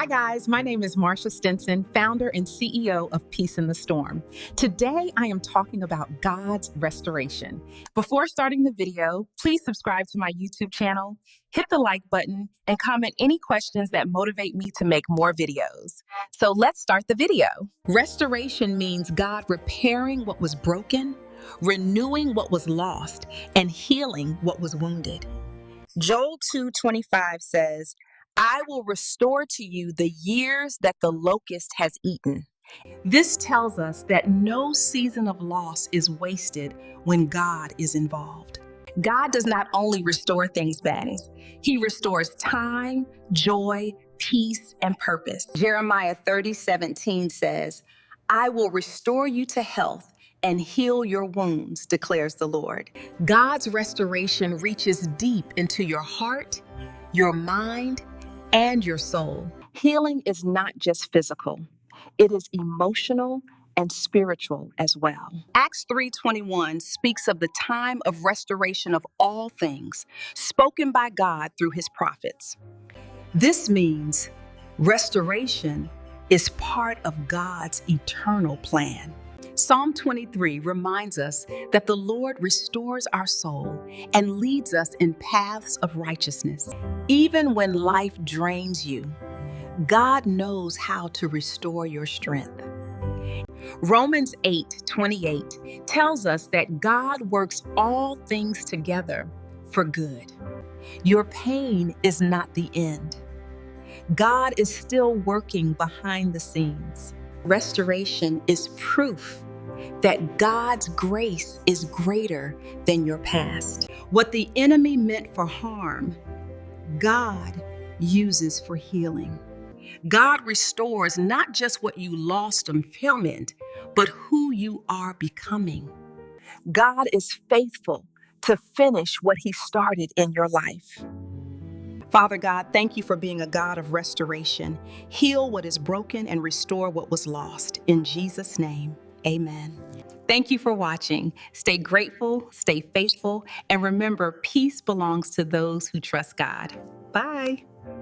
Hi guys, my name is Marsha Stinson, founder and CEO of Peace in the Storm. Today I am talking about God's restoration. Before starting the video, please subscribe to my YouTube channel, hit the like button, and comment any questions that motivate me to make more videos. So let's start the video. Restoration means God repairing what was broken, renewing what was lost, and healing what was wounded. Joel 2:25 says, I will restore to you the years that the locust has eaten. This tells us that no season of loss is wasted when God is involved. God does not only restore things back, He restores time, joy, peace, and purpose. Jeremiah 30:17 says, I will restore you to health and heal your wounds, declares the Lord. God's restoration reaches deep into your heart, your mind, and your soul. Healing is not just physical, it is emotional and spiritual as well. Acts 3:21 speaks of the time of restoration of all things, spoken by God through his prophets. This means restoration is part of God's eternal plan. Psalm 23 reminds us that the Lord restores our soul and leads us in paths of righteousness. Even when life drains you, God knows how to restore your strength. Romans 8:28 tells us that God works all things together for good. Your pain is not the end. God is still working behind the scenes. Restoration is proof that God's grace is greater than your past. What the enemy meant for harm, God uses for healing. God restores not just what you lost or fulfillment, but who you are becoming. God is faithful to finish what He started in your life. Father God, thank you for being a God of restoration. Heal what is broken and restore what was lost. In Jesus' name, amen. Thank you for watching. Stay grateful, stay faithful, and remember, peace belongs to those who trust God. Bye.